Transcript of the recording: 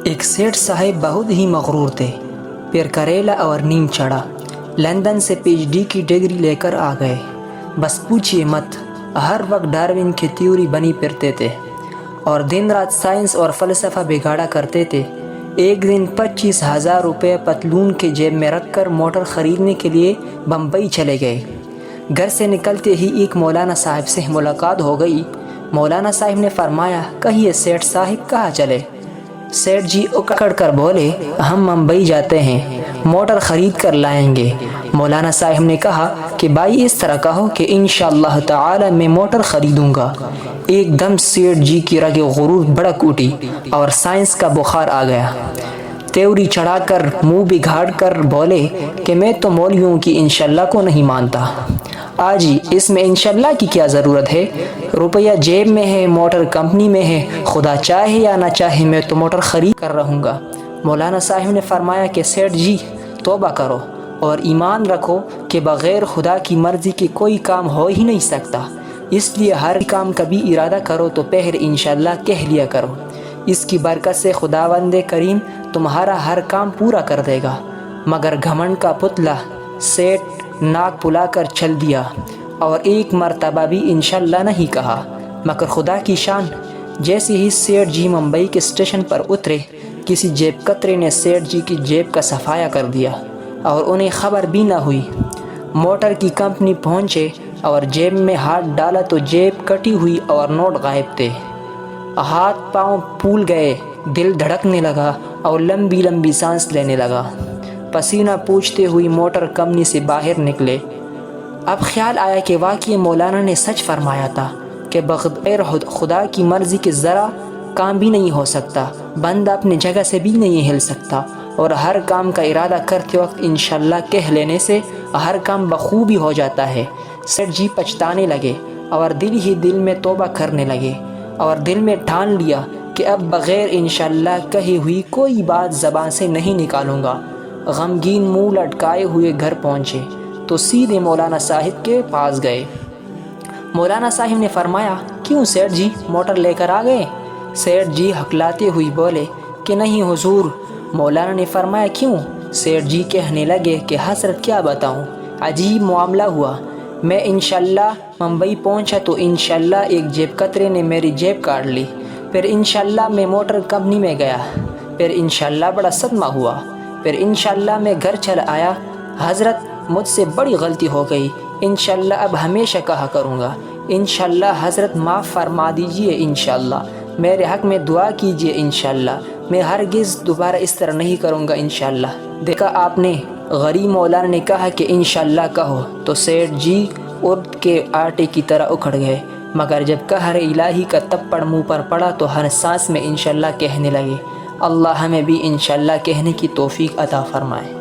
ایک سیٹھ صاحب بہت ہی مغرور تھے، پھر کریلا اور نیند چڑھا۔ لندن سے پی ایچ ڈی کی ڈگری لے کر آ گئے۔ بس پوچھئے مت، ہر وقت ڈارون کی تھیوری بنی پھرتے تھے اور دن رات سائنس اور فلسفہ بگاڑا کرتے تھے۔ ایک دن 25,000 روپے پتلون کے جیب میں رکھ کر موٹر خریدنے کے لیے بمبئی چلے گئے۔ گھر سے نکلتے ہی ایک مولانا صاحب سے ملاقات ہو گئی۔ مولانا صاحب نے فرمایا، کہیے سیٹھ صاحب کہاں چلے؟ سیٹھ جی اکڑ کر بولے، ہم ممبئی جاتے ہیں، موٹر خرید کر لائیں گے۔ مولانا صاحب نے کہا کہ بھائی اس طرح کہو کہ انشاءاللہ تعالی میں موٹر خریدوں گا۔ ایک دم سیٹھ جی کی رگ غرور بھڑک اٹھی اور سائنس کا بخار آ گیا۔ تیوری چڑھا کر منہ بگاڑ کر بولے کہ میں تو مولویوں کی انشاءاللہ کو نہیں مانتا۔ آجی اس میں انشاءاللہ کی کیا ضرورت ہے؟ روپیہ جیب میں ہے، موٹر کمپنی میں ہے، خدا چاہے یا نہ چاہے میں تو موٹر خرید کر رہوں گا۔ مولانا صاحب نے فرمایا کہ سیٹھ جی توبہ کرو اور ایمان رکھو کہ بغیر خدا کی مرضی کے کوئی کام ہو ہی نہیں سکتا، اس لیے ہر کام کبھی ارادہ کرو تو پہلے انشاءاللہ کہہ لیا کرو۔ اس کی برکت سے خداوند کریم تمہارا ہر کام پورا کر دے گا۔ مگر گھمنڈ کا پتلا سیٹھ ناک پلا کر چل دیا اور ایک مرتبہ بھی انشاءاللہ نہیں کہا۔ مگر خدا کی شان، جیسے ہی سیٹھ جی ممبئی کے اسٹیشن پر اترے، کسی جیب کترے نے سیٹھ جی کی جیب کا صفایا کر دیا اور انہیں خبر بھی نہ ہوئی۔ موٹر کی کمپنی پہنچے اور جیب میں ہاتھ ڈالا تو جیب کٹی ہوئی اور نوٹ غائب تھے۔ ہاتھ پاؤں پھول گئے، دل دھڑکنے لگا اور لمبی لمبی سانس لینے لگا۔ پسینہ پوچھتے ہوئی موٹر کمپنی سے باہر نکلے۔ اب خیال آیا کہ واقعی مولانا نے سچ فرمایا تھا کہ بغیر خدا کی مرضی کے ذرا کام بھی نہیں ہو سکتا، بندہ اپنی جگہ سے بھی نہیں ہل سکتا، اور ہر کام کا ارادہ کرتے وقت انشاءاللہ کہہ لینے سے ہر کام بخوبی ہو جاتا ہے۔ سیٹھ جی پچھتانے لگے اور دل ہی دل میں توبہ کرنے لگے اور دل میں ٹھان لیا کہ اب بغیر انشاءاللہ کہی ہوئی کوئی بات زبان سے نہیں نکالوں گا۔ غمگین منہ لٹکائے ہوئے گھر پہنچے تو سیدھے مولانا صاحب کے پاس گئے۔ مولانا صاحب نے فرمایا، کیوں سیٹھ جی موٹر لے کر آ گئے؟ سیٹھ جی ہکلاتے ہوئی بولے کہ نہیں حضور۔ مولانا نے فرمایا، کیوں؟ سیٹھ جی کہنے لگے کہ حضرت کیا بتاؤں، عجیب معاملہ ہوا۔ میں انشاءاللہ ممبئی پہنچا تو انشاءاللہ ایک جیب کترے نے میری جیب کاٹ لی، پھر انشاءاللہ میں موٹر کمپنی میں گیا، پھر انشاءاللہ بڑا صدمہ ہوا، پھر انشاءاللہ میں گھر چلا آیا۔ حضرت مجھ سے بڑی غلطی ہو گئی، انشاءاللہ اب ہمیشہ کہا کروں گا انشاءاللہ۔ حضرت معاف فرما دیجئے انشاءاللہ، میرے حق میں دعا کیجئے انشاءاللہ، میں ہرگز دوبارہ اس طرح نہیں کروں گا انشاءاللہ۔ دیکھا آپ نے، غریب مولانا نے کہا کہ انشاءاللہ کہو تو سیٹھ جی ارد کے آٹے کی طرح اکھڑ گئے، مگر جب قہر الہی کا تپڑ منہ پر پڑا تو ہر سانس میں انشاءاللہ کہنے لگے۔ اللہ ہمیں بھی انشاءاللہ کہنے کی توفیق عطا فرمائے۔